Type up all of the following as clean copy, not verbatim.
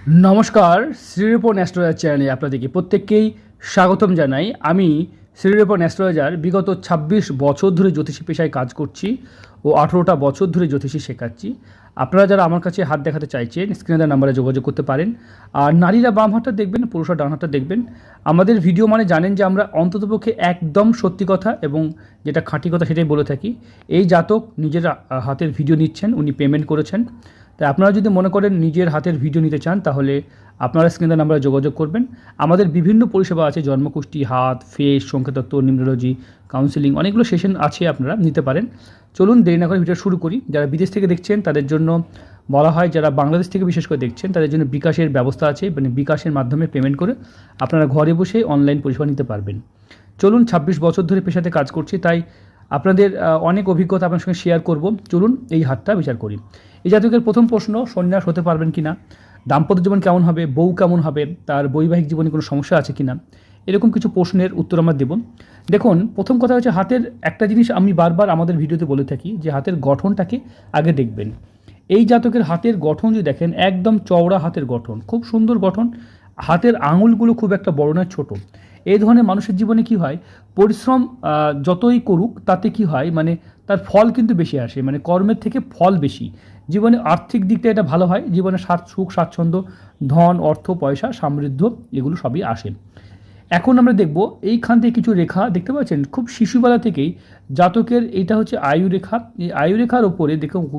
নমস্কার, শ্রীরূপন অ্যাস্ট্রোলজার চ্যানেলে আপনাদেরকে প্রত্যেককেই স্বাগতম জানাই। আমি শ্রীরূপন অ্যাস্ট্রোলজার বিগত ২৬ বছর ধরে জ্যোতিষী পেশায় কাজ করছি ও ১৮টা বছর ধরে জ্যোতিষী শেখাচ্ছি। আপনারা যারা আমার কাছে হাত দেখাতে চাইছেন স্ক্রিনে দেওয়া নাম্বারে যোগাযোগ করতে পারেন। আর নারীরা বাম হাতটা দেখবেন, পুরুষরা ডান হাতটা দেখবেন। আমাদের ভিডিও মানে জানেন যে আমরা অন্ততপক্ষে একদম সত্যি কথা এবং যেটা খাঁটি কথা সেটাই বলে থাকি। এই জাতক নিজের হাতের ভিডিও নিচ্ছেন, উনি পেমেন্ট করেছেন। তাই আপনারা যদি মনে করেন নিজের হাতের ভিডিও নিতে চান তাহলে আপনারা স্ক্রিনে নাম্বারে যোগাযোগ করবেন। আমাদের বিভিন্ন পরিষেবা আছে, জন্মকুষ্টি, হাত, ফেস, সংকেতত্ত্ব, নিউমেরোলজি, কাউন্সিলিং, অনেকগুলো সেশন আছে, আপনারা নিতে পারেন। চলুন দেরি না করে ভিডিও শুরু করি। যারা বিদেশ থেকে দেখছেন তাদের জন্য বলা হয়, যারা বাংলাদেশ থেকে বিশেষ করে দেখছেন তাদের জন্য বিকাশের ব্যবস্থা আছে, মানে বিকাশের মাধ্যমে পেমেন্ট করে আপনারা ঘরে বসে অনলাইন পরিষেবা নিতে পারবেন। চলুন, ২৬ বছর ধরে পেশাতে কাজ করছি, তাই আপনাদের অনেক অভিজ্ঞতা আপনার সঙ্গে শেয়ার করব। চলুন এই হাতটা বিচার করি। এই জাতকের প্রথম প্রশ্ন, সন্ন্যাস হতে পারবেন কি না, দাম্পত্য জীবন কেমন হবে, বউ কেমন হবে, তার বৈবাহিক জীবনে কোনো সমস্যা আছে কি না, এরকম কিছু প্রশ্নের উত্তর আমরা দেব। দেখুন, প্রথম কথা হচ্ছে হাতের একটা জিনিস আমি বারবার আমাদের ভিডিওতে বলে থাকি যে হাতের গঠনটাকে আগে দেখবেন। এই জাতকের হাতের গঠন যদি দেখেন, একদম চওড়া হাতের গঠন, খুব সুন্দর গঠন। হাতের আঙুলগুলো খুব একটা বড় না, ছোট। এই ধরনের মানুষের জীবনে কি হয়, পরিশ্রম যতই করুক তাতে কি হয়, মানে তার ফল কিন্তু বেশি আসে, মানে কর্মের থেকে ফল বেশি। জীবনে আর্থিক দিকটা এটা ভালো হয়, জীবনে সুখ স্বাচ্ছন্দ্য, ধন, অর্থ, পয়সা, সমৃদ্ধ, এগুলো সবই আসে। এখন আমরা দেখব এইখান থেকে কিছু রেখা দেখতে পাচ্ছেন, খুব শিশুবেলা থেকেই জাতকের এইটা হচ্ছে আয়ুরেখা। এই আয়ুরেখার ওপরে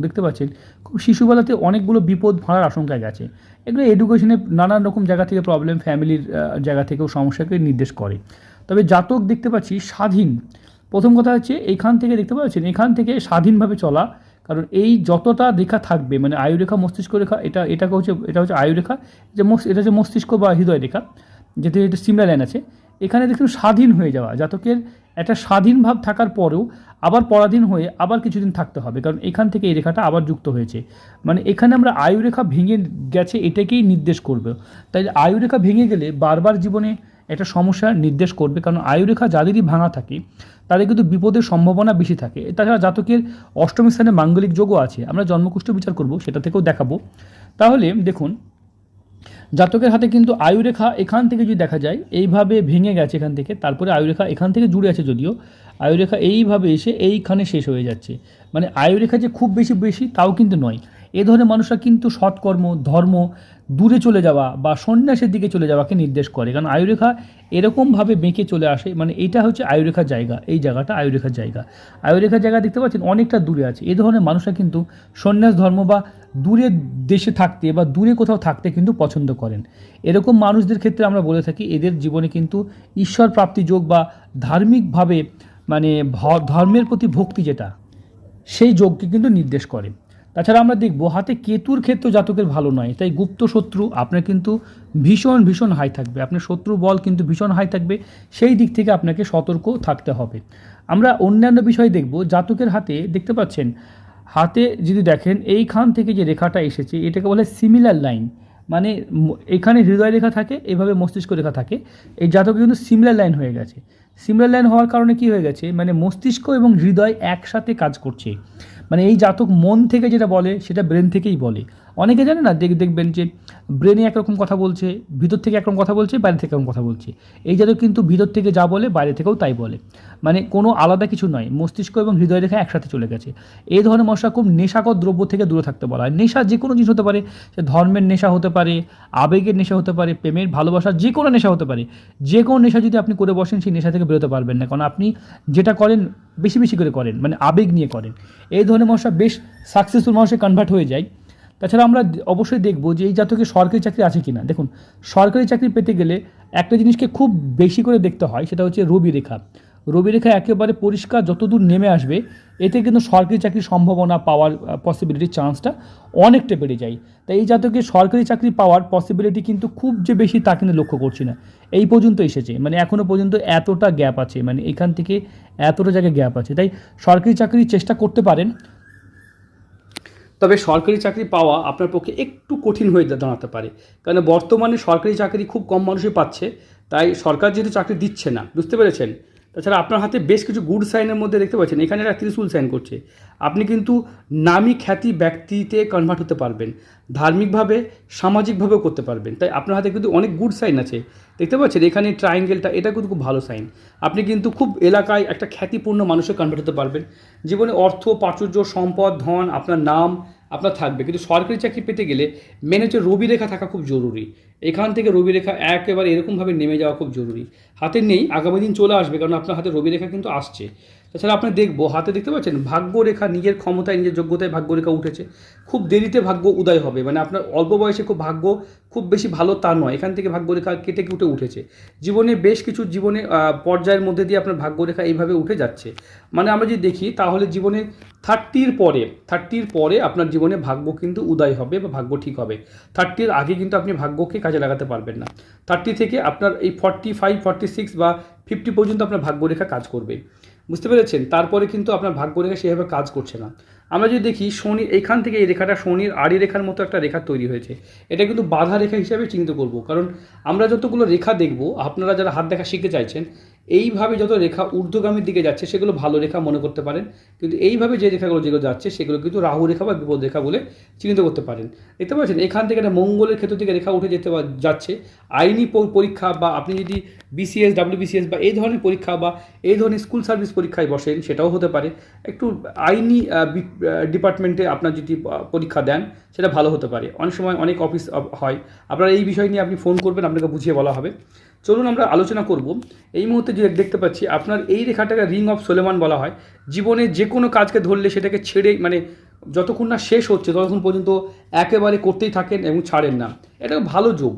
দেখতে পাচ্ছেন খুব শিশুবেলাতে অনেকগুলো বিপদ ভাড়ার আশঙ্কা গেছে। এগুলো এডুকেশনে নানান রকম জায়গা থেকে প্রবলেম, ফ্যামিলির জায়গা থেকেও সমস্যাকে নির্দেশ করে। তবে জাতক দেখতে পাচ্ছি স্বাধীন। প্রথম কথা হচ্ছে এইখান থেকে দেখতে পাচ্ছেন, এখান থেকে স্বাধীনভাবে চলা, কারণ এই যতটা রেখা থাকবে, মানে আয়ুরেখা, মস্তিষ্ক রেখা, এটা হচ্ছে আয়ুরেখা, যে এটা হচ্ছে মস্তিষ্ক বা হৃদয় রেখা, যেটা সিমলা লাইন আছে। এখানে দেখুন স্বাধীন হয়ে যাওয়া, জাতকের একটা স্বাধীন ভাব থাকার পরেও আবার পরাধীন হয়ে আবার কিছুদিন থাকতে হবে, কারণ এখান থেকে এই রেখাটা আবার যুক্ত হয়েছে। মানে এখানে আমরা আয়ুরেখা ভেঙে গেছে এটাকেই নির্দেশ করবে। তাই আয়ুরেখা ভেঙে গেলে বারবার জীবনে একটা সমস্যা নির্দেশ করবে, কারণ আয়ুরেখা যাদেরই ভাঙা থাকে তাদের কিন্তু বিপদের সম্ভাবনা বেশি থাকে। তাছাড়া জাতকের অষ্টম স্থানে মাঙ্গলিক যোগও আছে, আমরা জন্মকুষ্ঠ বিচার করব, সেটা থেকেও দেখাবো। তাহলে দেখুন, জাতকের হাতে কিন্তু আয়ুরেখা এখান থেকে যদি দেখা যায় এইভাবে ভেঙে গেছে এখান থেকে, তারপরে আয়ুরেখা এখান থেকে জুড়ে আছে, যদিও আয়ুরেখা এইভাবে এসে এইখানে শেষ হয়ে যাচ্ছে। মানে আয়ুরেখা যে খুব বেশি তাও কিন্তু নয়। এ ধরনের মানুষরা কিন্তু সৎকর্ম, ধর্ম, দূরে চলে যাওয়া বা সন্ন্যাসের দিকে চলে যাওয়াকে নির্দেশ করে, কারণ আয়ুরেখা এরকমভাবে বেঁকে চলে আসে। মানে এইটা হচ্ছে আয়ুরেখার জায়গা, এই জায়গাটা আয়ুরেখার জায়গা। আয়ুরেখার জায়গা দেখতে পাচ্ছেন অনেকটা দূরে আছে। এই ধরনের মানুষরা কিন্তু সন্ন্যাস ধর্ম বা দূরে দেশে থাকতে বা দূরে কোথাও থাকতে কিন্তু পছন্দ করেন। এরকম মানুষদের ক্ষেত্রে আমরা বলে থাকি এদের জীবনে কিন্তু ঈশ্বর প্রাপ্তি যোগ বা ধার্মিকভাবে, মানে ধর্মের প্রতি ভক্তি যেটা, সেই যোগকে কিন্তু নির্দেশ করে। তাছাড়া আমরা দেখব হাতে কেতুর ক্ষেত্র জাতকের ভালো নয়, তাই গুপ্ত শত্রু আপনার কিন্তু ভীষণ হাই থাকবে, আপনার শত্রু বল কিন্তু ভীষণ হাই থাকবে। সেই দিক থেকে আপনাকে সতর্ক থাকতে হবে। আমরা অন্যান্য বিষয় দেখব, জাতকের হাতে দেখতে পাচ্ছেন, হাতে যদি দেখেন এইখান থেকে যে রেখাটা এসেছে এটাকে বলে সিমিলার লাইন। মানে এখানে হৃদয় রেখা থাকে, এভাবে মস্তিষ্ক রেখা থাকে, এই জাতকে কিন্তু সিমিলার লাইন হয়ে গেছে। সিমিলার লাইন হওয়ার কারণে কি হয়ে গেছে, মানে মস্তিষ্ক এবং হৃদয় একসাথে কাজ করছে। মানে এই জাতক মন থেকে যেটা বলে সেটা ব্রেন থেকেই বলে। অনেকে জানে না, দেখবেন যে ব্রেনে একরকম কথা বলছে, ভিতর থেকে একরকম কথা বলছে, বাইরে থেকে একরকম কথা বলছে। এই জাতক কিন্তু ভিতর থেকে যা বলে বাইরে থেকেও তাই বলে, মানে কোনো আলাদা কিছু নয়, মস্তিষ্ক এবং হৃদয় রেখা একসাথে চলে গেছে। এই ধরনের মশা খুব নেশাকর দ্রব্য থেকে দূরে থাকতে বলা হয়। নেশা যে কোনো জিনিস হতে পারে, সে ধর্মের নেশা হতে পারে, আবেগের নেশা হতে পারে, প্রেমের, ভালোবাসার যে কোনো নেশা হতে পারে। যে কোনো নেশা যদি আপনি করে বসেন সেই নেশা থেকে বেরোতে পারবেন না, কারণ আপনি যেটা করেন বেশি করে করেন, মানে আবেগ নিয়ে করেন। এই ধরনের মশা বেশ সাকসেসফুল মানুষে কনভার্ট হয়ে যায়। তাছাড়া আমরা অবশ্যই দেখব যে এই জাতকে সরকারি চাকরি আছে কি না। দেখুন, সরকারি চাকরি পেতে গেলে একটা জিনিসকে খুব বেশি করে দেখতে হয়, সেটা হচ্ছে রবি রেখা। রবি রেখা একেবারে পরিষ্কার যতদূর নেমে আসবে, এতে কিন্তু সরকারি চাকরির সম্ভাবনা পাওয়ার পসিবিলিটির চান্সটা অনেকটা বেড়ে যায়। তাই এই জাতকে সরকারি চাকরি পাওয়ার পসিবিলিটি কিন্তু খুব যে বেশি তা কিন্তু লক্ষ্য করছি না। এই পর্যন্ত এসেছে, মানে এখনও পর্যন্ত এতটা গ্যাপ আছে, মানে এখান থেকে এতটা জায়গায় গ্যাপ আছে। তাই সরকারি চাকরির চেষ্টা করতে পারেন, তবে সরকারি চাকরি পাওয়া আপনার পক্ষে একটু কঠিন হয়ে দাঁড়াতে পারে, কারণ বর্তমানে সরকারি চাকরি খুব কম মানুষই পাচ্ছে। তাই সরকার যেহেতু চাকরি দিচ্ছে না, বুঝতে পেরেছেন, তাছাড়া আপনার হাতে বেশ কিছু গুড সাইনের মধ্যে দেখতে পাচ্ছেন এখানে একটা ত্রিশূল সাইন করছে। আপনি কিন্তু নামী খ্যাতি ব্যক্তিতে কনভার্ট হতে পারবেন, ধার্মিকভাবে সামাজিকভাবেও করতে পারবেন। তাই আপনার হাতে কিন্তু অনেক গুড সাইন আছে। দেখতে পাচ্ছেন এখানে ট্রায়াঙ্গেলটা, এটা কিন্তু খুব ভালো সাইন। আপনি কিন্তু খুব এলাকায় একটা খ্যাতিপূর্ণ মানুষে কনভার্ট হতে পারবেন। জীবনে অর্থ, প্রাচুর্য, সম্পদ, ধন, আপনার নাম আপনার থাকবে। কিন্তু সরকারি চাকরি পেতে গেলে মেন হচ্ছে রবি রেখা থাকা খুব জরুরি। এখান থেকে রবি রেখা একেবারে এরকমভাবে নেমে যাওয়া খুব জরুরি। হাতে নেই, আগামী দিন চলে আসবে, কারণ আপনার হাতে রবি রেখা কিন্তু আসছে। তাছাড়া আপনি দেখবো হাতে দেখতে পাচ্ছেন ভাগ্যরেখা, নিজের ক্ষমতায় নিজের যোগ্যতায় ভাগ্যরেখা উঠেছে। খুব দেরিতে ভাগ্য উদয় হবে, মানে আপনার অল্প বয়সে খুব ভাগ্য খুব বেশি ভালো তা নয়, এখান থেকে ভাগ্যরেখা কেটে কুটে উঠেছে। জীবনে বেশ কিছু জীবনে পর্যায়ের মধ্যে দিয়ে আপনার ভাগ্যরেখা এইভাবে উঠে যাচ্ছে। মানে আমরা যদি দেখি তাহলে জীবনে 30-র পরে আপনার জীবনে ভাগ্য কিন্তু উদয় হবে বা ভাগ্য ঠিক হবে। 30-র আগে কিন্তু আপনি ভাগ্যকে কাজে লাগাতে পারবেন না। 30 থেকে আপনার এই 45, 46 বা 50 পর্যন্ত আপনার ভাগ্যরেখা কাজ করবে, বুঝতে পেরেছেন? তারপরে কিন্তু আপনার ভাগ্যরেখা সেভাবে কাজ করছে না। আমরা যদি দেখি শনি, এইখান থেকে এই রেখাটা শনির আড়ি রেখার মতো একটা রেখা তৈরি হয়েছে। এটা কিন্তু বাধা রেখা হিসাবে চিহ্নিত করব, কারণ আমরা যতগুলো রেখা দেখব, আপনারা যারা হাত দেখা শিখতে চাইছেন, এইভাবে যত রেখা ঊর্ধ্বগামীর দিকে যাচ্ছে সেগুলো ভালো রেখা মনে করতে পারেন। কিন্তু এইভাবে যে রেখাগুলো যেগুলো যাচ্ছে সেগুলো কিন্তু রাহু রেখা বা বিপদ রেখা বলে চিহ্নিত করতে পারেন। দেখতে পাচ্ছেন এখান থেকে একটা মঙ্গলের ক্ষেত্র থেকে রেখা উঠে যাচ্ছে। আইনি পরীক্ষা বা আপনি যদি বিসিএস, ডাব্লিউবিসিএস বা এই ধরনের পরীক্ষা বা এই ধরনের স্কুল সার্ভিস পরীক্ষায় বসেন, সেটাও হতে পারে। একটু আইনি ডিপার্টমেন্টে আপনার যদি পরীক্ষা দেন সেটা ভালো হতে পারে। অনেক সময় অনেক অফিস হয়, আপনারা এই বিষয় নিয়ে আপনি ফোন করবেন, আপনাকে বুঝিয়ে বলা হবে। চলুন আমরা আলোচনা করব। এই মুহূর্তে যে দেখতে পাচ্ছি আপনার এই রেখাটাকে রিং অফ সোলেমান বলা হয়। জীবনে যে কোনো কাজকে ধরলে সেটাকে ছেড়ে, মানে যতক্ষণ না শেষ হচ্ছে ততক্ষণ পর্যন্ত একেবারে করতেই থাকেন এবং ছাড়েন না। এটা ভালো যোগ।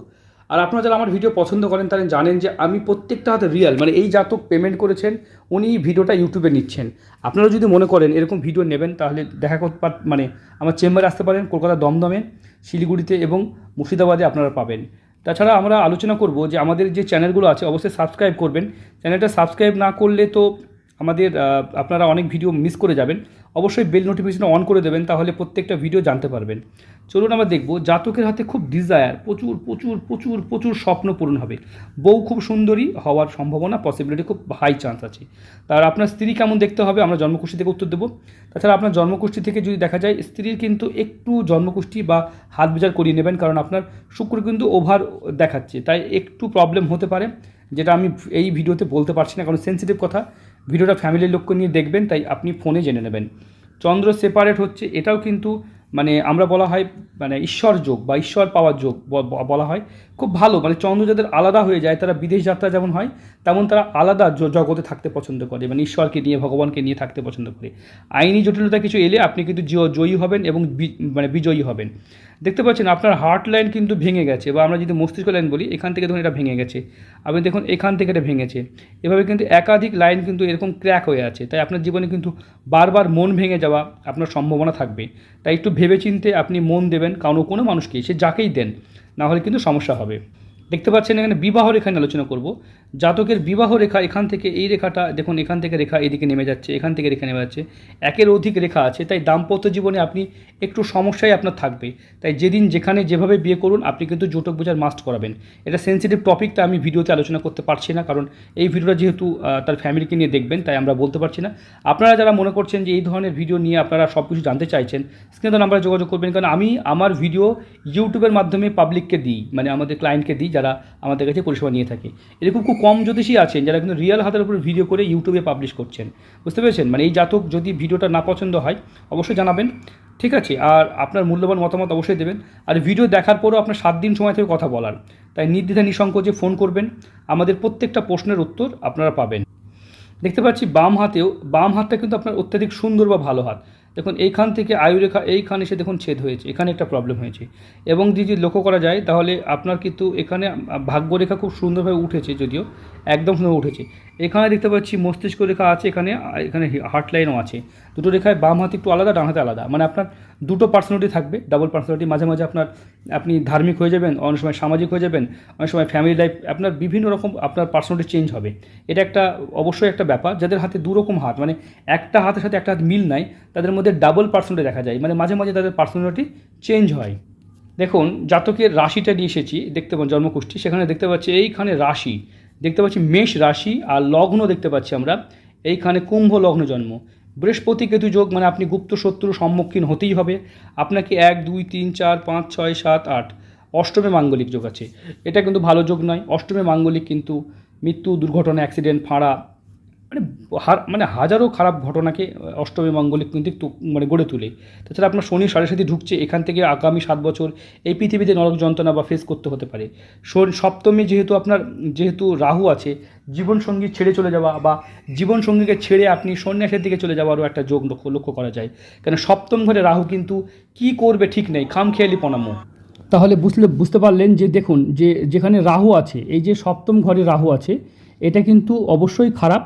আর আপনারা যারা আমার ভিডিও পছন্দ করেন তারা জানেন যে আমি প্রত্যেকটা হাতে রিয়েল, মানে এই জাতক পেমেন্ট করেছেন, উনি ভিডিওটা ইউটিউবে নিচ্ছেন। আপনারা যদি মনে করেন এরকম ভিডিও নেবেন তাহলে দেখা করতে মানে আমার চেম্বারে আসতে পারেন, কলকাতা দমদমে, শিলিগুড়িতে এবং মুর্শিদাবাদে আপনারা পাবেন। তাছাড়া আমরা আলোচনা করব যে আমাদের যে চ্যানেলগুলো আছে অবশ্যই সাবস্ক্রাইব করবেন। চ্যানেলটা সাবস্ক্রাইব না করলে তো আমাদের আপনারা অনেক ভিডিও মিস করে যাবেন। অবশ্যই বেল নোটিফিকেশন অন করে দেবেন, তাহলে প্রত্যেকটা ভিডিও জানতে পারবেন। চলুন আমরা দেখব জাতকের হাতে খুব ডিজায়ার, প্রচুর প্রচুর প্রচুর প্রচুর স্বপ্ন পূরণ হবে। বউ খুব সুন্দরী হওয়ার সম্ভাবনা, পসিবিলিটি খুব হাই চান্স আছে। তার আপনার স্ত্রী কেমন দেখতে হবে আমরা জন্মকুষ্ঠি থেকে উত্তর দেবো। তাছাড়া আপনার জন্মকুষ্ঠি থেকে যদি দেখা যায় স্ত্রীর কিন্তু একটু জন্মকুষ্ঠি বা হাত বিচার করিয়ে নেবেন, কারণ আপনার শুক্র কিন্তু ওভার দেখাচ্ছে, তাই একটু প্রবলেম হতে পারে, যেটা আমি এই ভিডিওতে বলতে পারছি না কারণ সেন্সিটিভ কথা। ভিডিওটা ফ্যামিলির লোককে নিয়ে দেখবেন, তাই আপনি ফোনে জেনে নেবেন। চন্দ্র সেপারেট হচ্ছে, এটাও কিন্তু মানে আমরা বলা হয় মানে ঈশ্বর যোগ বা ঈশ্বর পাওয়ার যোগ বলা হয়। খুব ভালো, মানে চন্দ্র যাদের আলাদা হয়ে যায় তারা বিদেশ যাত্রা যেমন হয় তেমন তারা আলাদা জগতে থাকতে পছন্দ করে, মানে ঈশ্বরকে নিয়ে, ভগবানকে নিয়ে থাকতে পছন্দ করে। আইনি জটিলতা কিছু এলে আপনি কিন্তু জয়ী হবেন এবং মানে বিজয়ী হবেন। দেখতে পাচ্ছেন আপনার হার্ট লাইন কিন্তু ভেঙে গেছে, বা আমরা যদি মস্তিষ্ক লাইন বলি, এখান থেকে ধরুন এটা ভেঙে গেছে, আপনি দেখুন এখান থেকে এটা ভেঙেছে। এভাবে কিন্তু একাধিক লাইন কিন্তু এরকম ক্র্যাক হয়ে আছে, তাই আপনার জীবনে কিন্তু বারবার মন ভেঙে যাওয়া আপনার সম্ভাবনা থাকবে। তাই একটু ভেবেচিন্তে আপনি মন দেবেন কোনো মানুষকে, সে যাকেই দেন, না হলে কিন্তু সমস্যা হবে। দেখতে পাচ্ছেন এখানে বিবাহ রেখা নিয়ে আলোচনা করব। জাতকের বিবাহ রেখা এখান থেকে, এই রেখাটা দেখুন এখান থেকে রেখা এদিকে নেমে যাচ্ছে, এখান থেকে রেখা নেমে যাচ্ছে, একের অধিক রেখা আছে। তাই দাম্পত্য জীবনে আপনি একটু সমস্যায় আপনার থাকবে। তাই যেদিন যেখানে যেভাবে বিয়ে করুন আপনি কিন্তু জোটক বোঝার মাস্ট করাবেন। এটা সেন্সিটিভ টপিক, তাই আমি ভিডিওতে আলোচনা করতে পারছি না, কারণ এই ভিডিওটা যেহেতু তার ফ্যামিলিকে নিয়ে দেখবেন, তাই আমরা বলতে পারছি না। আপনারা যারা মনে করছেন যে এই ধরনের ভিডিও নিয়ে আপনারা সব কিছু জানতে চাইছেন, স্ক্রিনে নাম্বারে যোগাযোগ করবেন, কারণ আমি আমার ভিডিও ইউটিউবের মাধ্যমে পাবলিককে দিই, মানে আমাদের ক্লায়েন্টকে দিই যারা আমাদের কাছে পরিষেবা নিয়ে থাকে। এরকম খুব কম জ্যোতিষী আছেন যারা কিন্তু রিয়েল হাতের উপর ভিডিও করে ইউটিউবে পাবলিশ করছেন, বুঝতে পেরেছেন? মানে এই জাতক যদি ভিডিওটা না পছন্দ হয় অবশ্যই জানাবেন, ঠিক আছে? আর আপনার মূল্যবান মতামত অবশ্যই দেবেন। আর ভিডিও দেখার পরও আপনার 7 দিন সময় থেকে কথা বলার, তাই নির্দ্বিধা নিঃসংকোচে ফোন করবেন, আমাদের প্রত্যেকটা প্রশ্নের উত্তর আপনারা পাবেন। দেখতে পাচ্ছি বাম হাতটা কিন্তু আপনার অত্যাধিক সুন্দর বা ভালো হাত। দেখুন এইখান থেকে আয়ুরেখা এইখানে এসে দেখুন ছেদ হয়েছে, এখানে একটা প্রবলেম হয়েছে। এবং যদি লক্ষ্য করা যায় তাহলে আপনার কিন্তু এখানে ভাগ্যরেখা খুব সুন্দরভাবে উঠেছে, যদিও একদম সুন্দর উঠেছে। এখানে দেখতে পাচ্ছি মস্তিষ্ক রেখা আছে, এখানে হার্ট লাইনও আছে। দুটো রেখায় বাম হাতে একটু আলাদা, ডান হাতে আলাদা, মানে আপনার দুটো পার্সোনালিটি থাকবে, ডাবল পার্সোনালিটি। মাঝে মাঝে আপনি ধার্মিক হয়ে যাবেন, অনেক সময় সামাজিক হয়ে যাবেন, অনেক সময় ফ্যামিলি লাইফ, আপনার বিভিন্ন রকম আপনার পার্সোনালিটি চেঞ্জ হবে। এটা একটা অবশ্যই একটা ব্যাপার। যাদের হাতে দুরকম হাত, মানে একটা হাতের সাথে একটা হাত মিল নাই, তাদের মধ্যে ডাবল পার্সোনালিটি দেখা যায়, মানে মাঝে মাঝে তাদের পার্সোনালিটি চেঞ্জ হয়। দেখুন জাতকের রাশিটা নিয়ে এসেছি, দেখতে পান জন্মকুষ্ঠী, সেখানে দেখতে পাচ্ছি এইখানে রাশি, দেখতে পাচ্ছি মেষ রাশি আর লগ্ন দেখতে পাচ্ছি আমরা এইখানে কুম্ভ লগ্ন জন্ম। বৃহস্পতি কেতু যোগ মানে আপনি গুপ্ত শত্রুর সম্মুখীন হতেই হবে। আপনাকে 1 2 3 4 5 6 7 8 অষ্টমে মাঙ্গলিক যোগ আছে। এটা কিন্তু ভালো যোগ নয়। অষ্টমে মাঙ্গলিক কিন্তু মৃত্যু, দুর্ঘটনা, অ্যাক্সিডেন্ট, ফাঁড়া, মানে হাজারো খারাপ ঘটনাকে অষ্টমী মাঙ্গলিক কিন্তু মানে গড়ে তোলে। তাছাড়া আপনার শনি সাড়ে সাথে ঢুকছে, এখান থেকে আগামী 7 বছর এই পৃথিবীতে নরক যন্ত্রণা বা ফেস করতে হতে পারে। সপ্তমী যেহেতু রাহু আছে, জীবনসঙ্গী ছেড়ে চলে যাওয়া বা জীবনসঙ্গীকে ছেড়ে আপনি সন্ন্যাসের দিকে চলে যাওয়ারও একটা যোগ লক্ষ্য করা যায়। কারণ সপ্তম ঘরে রাহু কিন্তু কী করবে ঠিক নেই, খামখেয়ালি পনামো। তাহলে বুঝতে পারলেন যে দেখুন যে যেখানে রাহু আছে, এই যে সপ্তম ঘরে রাহু আছে, এটা কিন্তু অবশ্যই খারাপ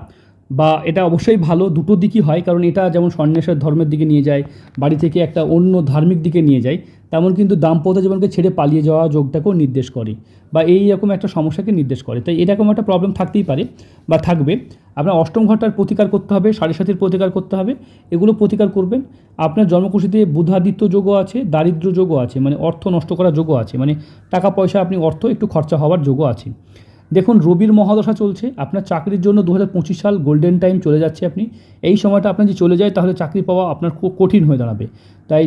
বা এটা অবশ্যই ভালো, দুটো দিকই হয়। কারণ এটা যেমন সন্ন্যাসের ধর্মের দিকে নিয়ে যায়, বাড়ি থেকে একটা অন্য ধার্মিক দিকে নিয়ে যায়, তেমন কিন্তু দাম্পত্য জীবনকে ছেড়ে পালিয়ে যাওয়া যোগটাকেও নির্দেশ করে বা এই রকম একটা সমস্যাকে নির্দেশ করে। তাই এরকম একটা প্রবলেম থাকতেই পারে বা থাকবে। আপনার অষ্টম ঘরটার প্রতিকার করতে হবে, সাড়ে সাতির প্রতিকার করতে হবে, এগুলো প্রতিকার করবেন। আপনার জন্মকুষ্ঠিতে বুধাদিত্য যোগও আছে, দারিদ্র যোগও আছে, মানে অর্থ নষ্ট করার যোগও আছে, মানে টাকা পয়সা আপনি অর্থ একটু খরচা হওয়ার যোগও আছে। দেখুন রবির মহাদশা চলছে, আপনার চাকরির জন্য 2025 সাল গোল্ডেন টাইম চলে যাচ্ছে। আপনি এই সময়টা আপনার যদি চলে যায় তাহলে চাকরি পাওয়া আপনার খুব কঠিন হয়ে দাঁড়াবে। তাই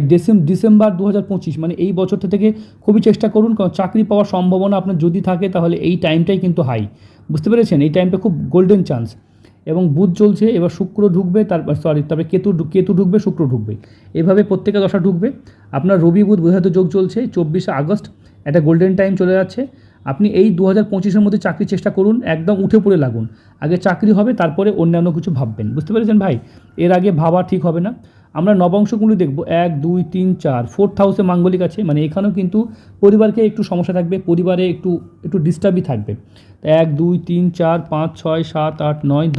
ডিসেম্বর 2025 মানে এই বছরটা থেকে খুবই চেষ্টা করুন, কারণ চাকরি পাওয়ার সম্ভাবনা আপনার যদি থাকে তাহলে এই টাইমটাই কিন্তু হাই। বুঝতে পেরেছেন, এই টাইমটা খুব গোল্ডেন চান্স। এবং বুধ চলছে, এবার শুক্র ঢুকবে, তারপরে কেতু ঢুকবে, শুক্র ঢুকবে, এভাবে প্রত্যেকে দশা ঢুকবে। আপনার রবি বুধ বুধাদিত্য যোগ চলছে, 24 আগস্ট একটা গোল্ডেন টাইম চলে যাচ্ছে। আপনি এই 2025-এর মধ্যে চাকরির চেষ্টা করুন, একদম উঠে পড়ে লাগুন। আগে চাকরি হবে, তারপরে অন্যান্য কিছু ভাববেন। বুঝতে পেরেছেন ভাই, এর আগে ভাবা ঠিক হবে না। আমরা নবাংশগুলি দেখব 1 2 3 4 4th হাউসে মাঙ্গলিক আছে, মানে এখানেও কিন্তু পরিবারকে একটু সমস্যা থাকবে, পরিবারে একটু ডিস্টার্বই থাকবে। 1 2 3 4 5 6 7 8 9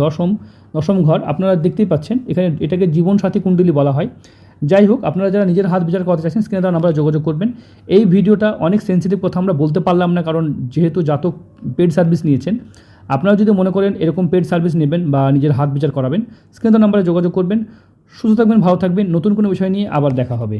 দশম ঘর আপনারা দেখতেই পাচ্ছেন, এখানে এটাকে জীবনসাথী কুণ্ডলী বলা হয়। যাই হোক, আপনারা যারা নিজের হাত বিচার করতে চাইছেন স্ক্রিনে দেওয়া নাম্বারে যোগাযোগ করবেন। এই ভিডিওটা অনেক সেন্সিটিভ কথা আমরা বলতে পারলাম না, কারণ যেহেতু জাতক পেড সার্ভিস নিয়েছেন। আপনারা যদি মনে করেন এরকম পেড সার্ভিস নেবেন বা নিজের হাত বিচার করাবেন, স্ক্রিনে দেওয়া নাম্বারে যোগাযোগ করবেন। সুস্থ থাকবেন, ভালো থাকবেন, নতুন কোনো বিষয় নিয়ে আবার দেখা হবে।